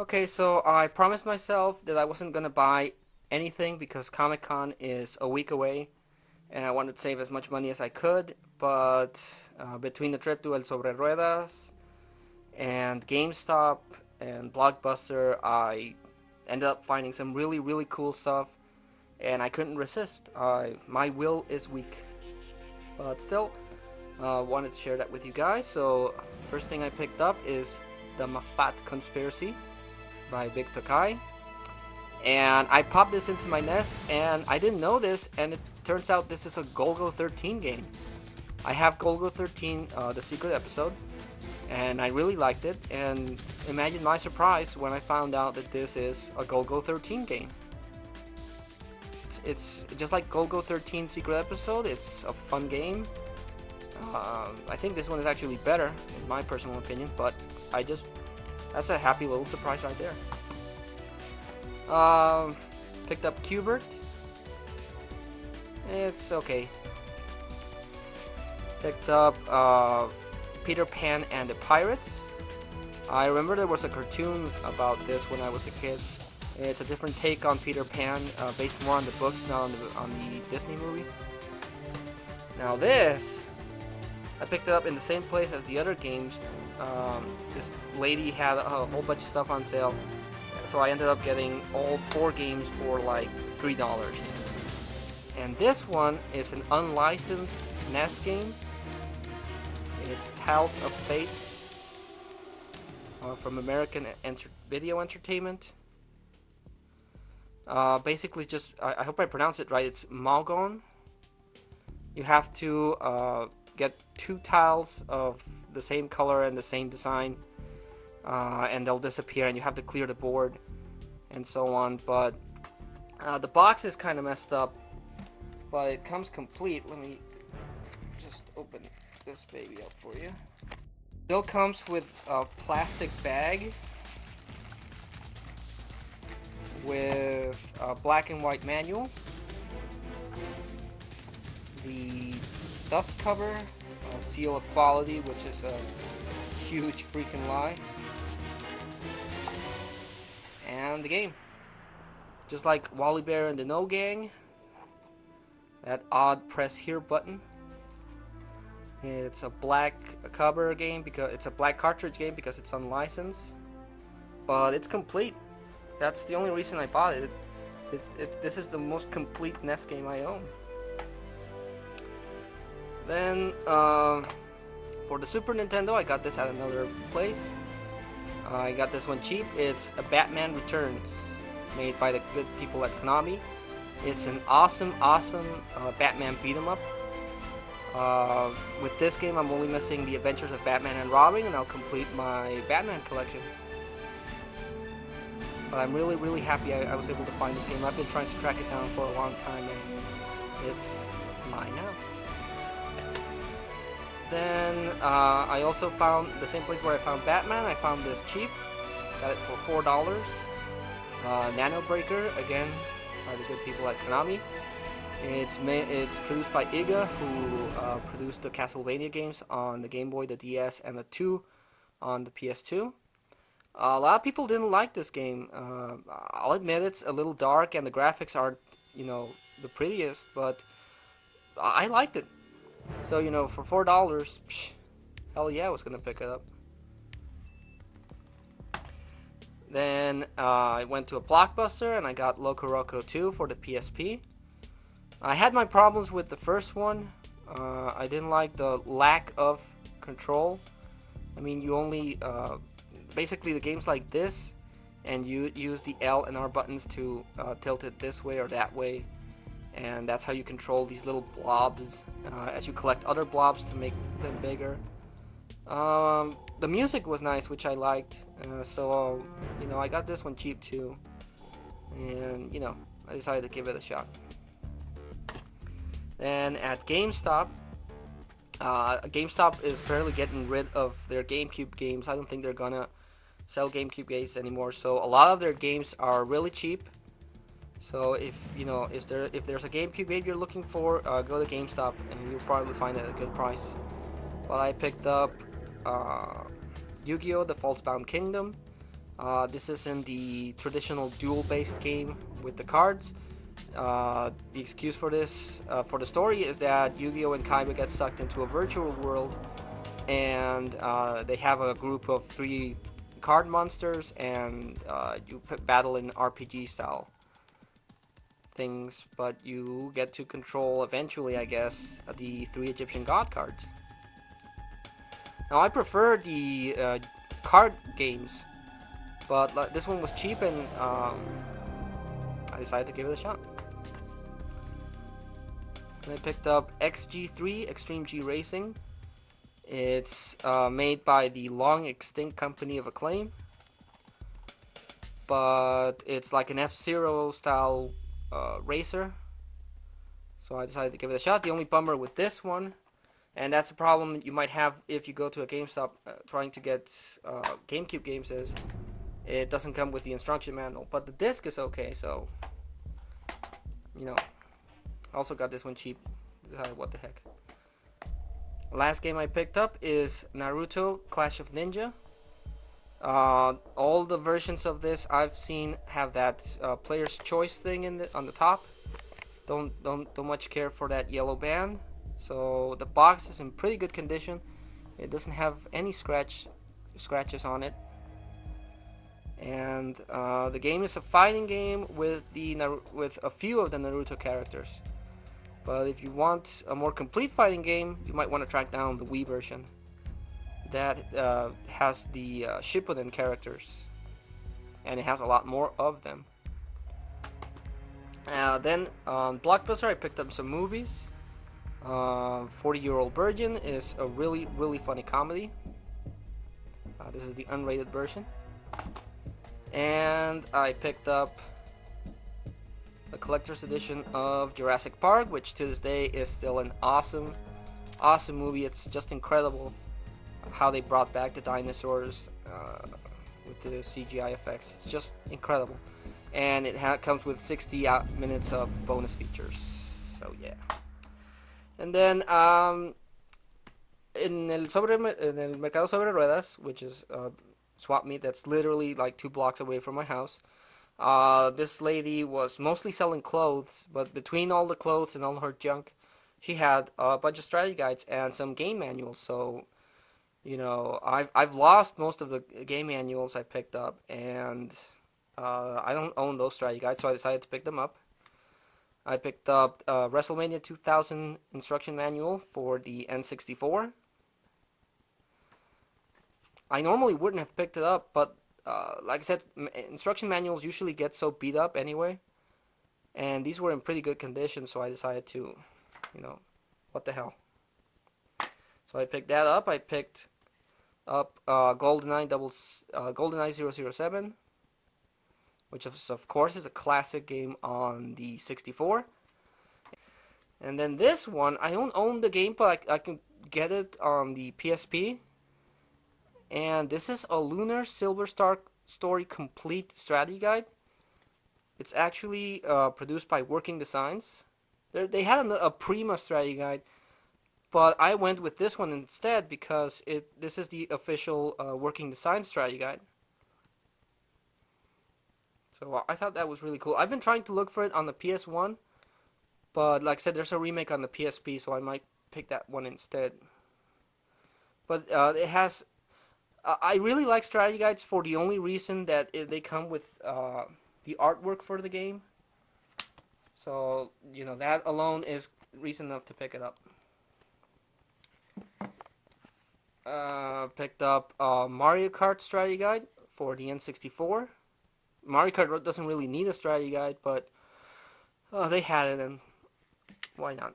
Okay, so I promised myself that I wasn't gonna buy anything because Comic Con is a week away, and I wanted to save as much money as I could. But between the trip to El Sobre Ruedas and GameStop and Blockbuster, I ended up finding some really, really cool stuff, and I couldn't resist. My will is weak, but still, wanted to share that with you guys. So, first thing I picked up is the Mafat Conspiracy by Big Tokai. And I popped this into my nest, and I didn't know this, and it turns out this is a Golgo 13 game. I have Golgo 13, the secret episode, and I really liked it. And imagine my surprise when I found out that this is a Golgo 13 game. It's just like Golgo 13 secret episode. It's a fun game. I think this one is actually better, in my personal opinion, but that's a happy little surprise right there. Picked up Q*bert. It's okay. Picked up Peter Pan and the Pirates. I remember there was a cartoon about this when I was a kid. It's a different take on Peter Pan, based more on the books, not on the Disney movie. Now this, I picked it up in the same place as the other games. This lady had a whole bunch of stuff on sale, so I ended up getting all 4 games for like $3. And this one is an unlicensed NES game. It's Tales of Fate from American Video Entertainment. Basically, just I hope I pronounce it right. It's Malgon. You have to get 2 tiles of the same color and the same design, and they'll disappear, and you have to clear the board and so on. But the box is kind of messed up, but it comes complete. Let me just open this baby up for you. Still comes with a plastic bag with a black and white manual, the dust cover, a seal of quality, which is a huge freaking lie, and the game. Just like Wally Bear and the No Gang, that odd press here button. It's a black cover game because it's a black cartridge game because it's unlicensed, but it's complete. That's the only reason I bought it. This is the most complete NES game I own. Then for the Super Nintendo, I got this at another place. I got this one cheap. It's a Batman Returns, made by the good people at Konami. It's an awesome Batman beat 'em up. With this game, I'm only missing the Adventures of Batman and Robin, and I'll complete my Batman collection. But I'm really happy I was able to find this game. I've been trying to track it down for a long time, and it's mine now. Then I also found the same place where I found Batman. I found this cheap. Got it for $4. Nano Breaker, again, by the good people at Konami. It's produced by IGA, who produced the Castlevania games on the Game Boy, the DS, and the 2 on the PS2. A lot of people didn't like this game. I'll admit it's a little dark and the graphics aren't, the prettiest, but I liked it. So, for $4, hell yeah, I was gonna pick it up. Then I went to a Blockbuster and I got Loco Roco 2 for the PSP. I had my problems with the first one. I didn't like the lack of control. I mean, you only basically the game's like this, and you use the L and R buttons to tilt it this way or that way, and that's how you control these little blobs as you collect other blobs to make them bigger. The music was nice, which I liked, so I got this one cheap too, and I decided to give it a shot. Then at GameStop, GameStop is apparently getting rid of their GameCube games. I don't think they're gonna sell GameCube games anymore. So a lot of their games are really cheap. So if there's a GameCube game you're looking for, go to GameStop and you'll probably find it at a good price. Well, I picked up Yu-Gi-Oh! The False Bound Kingdom. This isn't the traditional duel-based game with the cards. The excuse for this, for the story, is that Yu-Gi-Oh! And Kaiba get sucked into a virtual world, and they have a group of 3 card monsters, and you battle in RPG style things, but you get to control eventually, I guess, the 3 Egyptian god cards. Now, I prefer the card games, but this one was cheap, and I decided to give it a shot. And I picked up XG3 Extreme G Racing. It's made by the long extinct company of Acclaim, but it's like an F-Zero style racer. So I decided to give it a shot. The only bummer with this one, and that's a problem you might have if you go to a GameStop trying to get GameCube games, is it doesn't come with the instruction manual. But the disc is okay, so you know. I also got this one cheap. What the heck. Last game I picked up is Naruto Clash of Ninja. All the versions of this I've seen have that player's choice thing on the top. Don't much care for that yellow band. So the box is in pretty good condition. It doesn't have any scratches on it. And the game is a fighting game with a few of the Naruto characters. But if you want a more complete fighting game, you might want to track down the Wii version. That has the Shippuden characters, and it has a lot more of them. Then on Blockbuster, I picked up some movies. 40-Year-Old Virgin is a really, really funny comedy. This is the unrated version. And I picked up a collector's edition of Jurassic Park, which to this day is still an awesome movie. It's just incredible how they brought back the dinosaurs with the CGI effects. It's just incredible. And it comes with 60 minutes of bonus features. So yeah. And then in el Mercado Sobre Ruedas, which is swap meet that's literally like 2 blocks away from my house, this lady was mostly selling clothes, but between all the clothes and all her junk, she had a bunch of strategy guides and some game manuals. So, you know, I've lost most of the game manuals I picked up, and I don't own those strategy guides, so I decided to pick them up. I picked up WrestleMania 2000 instruction manual for the N64. I normally wouldn't have picked it up, but like I said, instruction manuals usually get so beat up anyway, and these were in pretty good condition, so I decided to, you know, what the hell. So I picked that up. I picked up GoldenEye GoldenEye 007, which of course is a classic game on the 64. And then this one, I don't own the game, but I can get it on the PSP. And this is a Lunar Silver Star Story Complete Strategy Guide. It's actually produced by Working Designs. They had a Prima Strategy Guide, but I went with this one instead because this is the official Working Designs Strategy Guide. So I thought that was really cool. I've been trying to look for it on the PS1, but like I said, there's a remake on the PSP, so I might pick that one instead. But it has... I really like strategy guides for the only reason that they come with the artwork for the game. So, you know, that alone is reason enough to pick it up. Picked up Mario Kart strategy guide for the N64. Mario Kart doesn't really need a strategy guide, but they had it, and why not?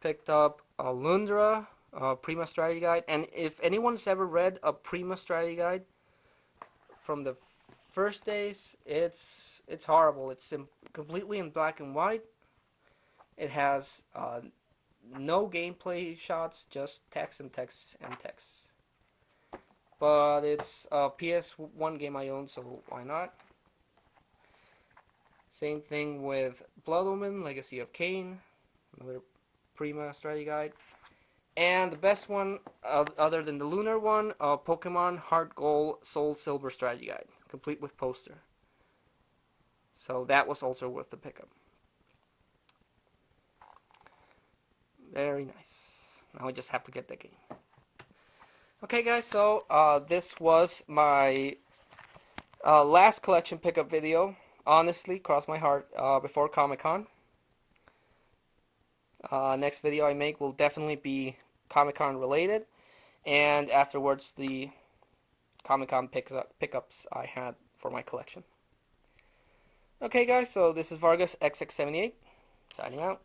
Picked up Lundra Prima Strategy Guide, and if anyone's ever read a Prima Strategy Guide from the first days, it's horrible. It's completely in black and white. It has no gameplay shots, just text and text and text. But it's a PS1 game I own, so why not? Same thing with Blood Omen, Legacy of Kain, another Prima Strategy Guide. And the best one, other than the Lunar one, Pokemon Heart Gold Soul Silver Strategy Guide, complete with poster. So that was also worth the pickup. Very nice. Now we just have to get the game. Okay, guys, so this was my last collection pickup video. Honestly, cross my heart, before Comic-Con. Next video I make will definitely be Comic-Con related, and afterwards the Comic-Con pickups I had for my collection. Okay, guys, so this is Vargas XX78 signing out.